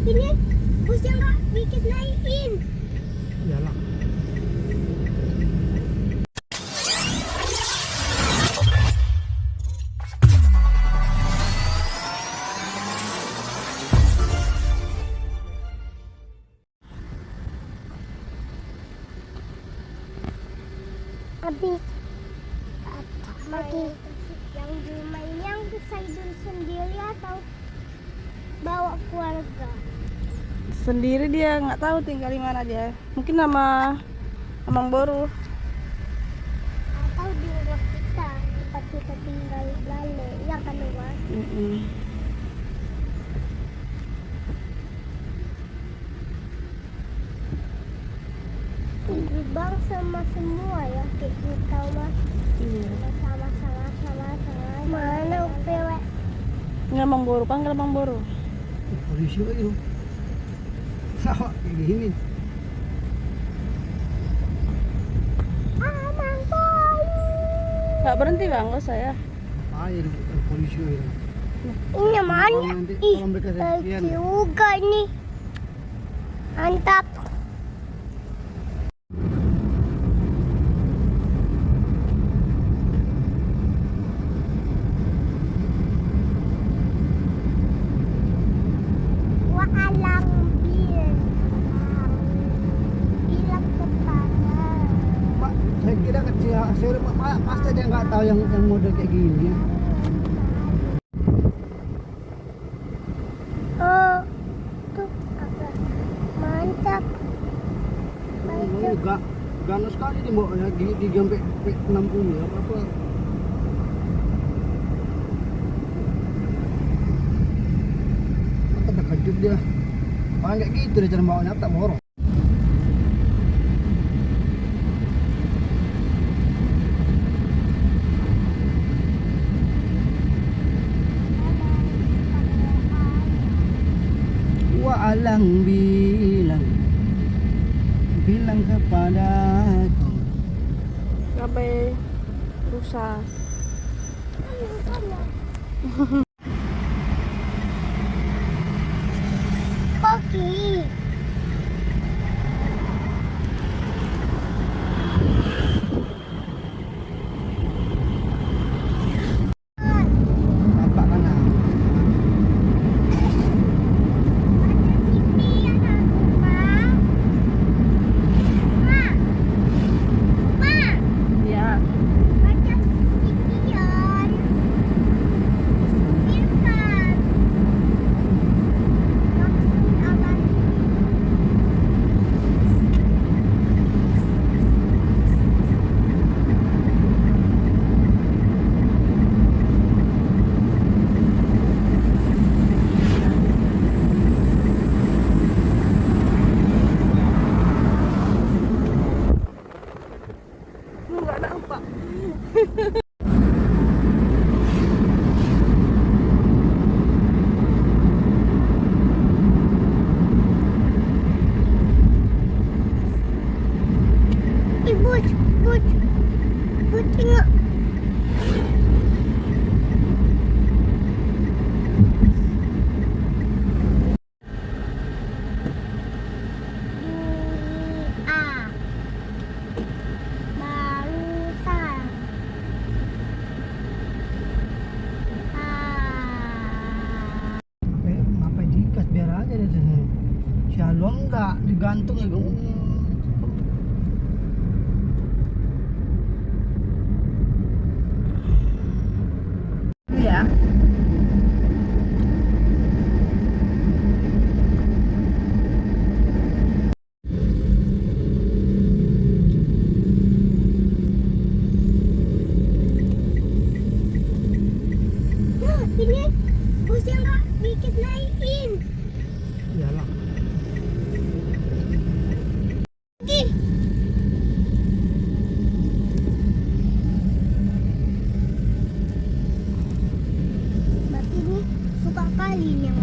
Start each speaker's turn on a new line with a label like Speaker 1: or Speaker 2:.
Speaker 1: ini busnya nggak dikit naikin.
Speaker 2: Iyalah.
Speaker 1: Habis lagi yang di rumah ini yang Saidul sendiri atau bawa keluarga?
Speaker 3: Sendiri, dia nggak tahu tinggal di mana dia. Mungkin nama Amang Boru.
Speaker 1: Atau di rumah kita tempat kita tinggal Lale, ya kan Mas? Bang sama semua ya kayak kita Mas.
Speaker 3: Iya.
Speaker 1: Sama-sama. Mana UPW?
Speaker 3: Ini Amang Boru, panggil Amang Boru.
Speaker 2: Polisi itu. Sama ini.
Speaker 1: Amang Boru.
Speaker 3: Nggak berhenti bang, nggak saya.
Speaker 2: Air polisi itu.
Speaker 1: Ini mana?
Speaker 2: Nanti
Speaker 1: Ih,
Speaker 2: kalau mereka sekian.
Speaker 1: juga nih. Mantap. Waalang bilang kepala.
Speaker 2: Pak, saya kira kecil. Saya pasti dia nggak tahu yang model kayak gini.
Speaker 1: Oh, tuh apa? Mantap.
Speaker 2: Ini gak ganas sekali di bawah ya, di sampai 60 apa. Apa terkejut dia. Orang kayak gitu dia cara bawanya tak borong. Waalang bilang kepadaku.
Speaker 3: Sampai rusak.
Speaker 1: Koki.
Speaker 2: Nampak mana?
Speaker 3: Iya. Nggak nampak.
Speaker 1: Bud tengok. Barusan.
Speaker 2: Apa diikat biar aja di sini. Shalom enggak digantung ya.
Speaker 3: Iya.
Speaker 1: Ini busnya nggak dikit naikin.
Speaker 2: Iyalah.
Speaker 1: Ih. Berarti ini suka kali nih yang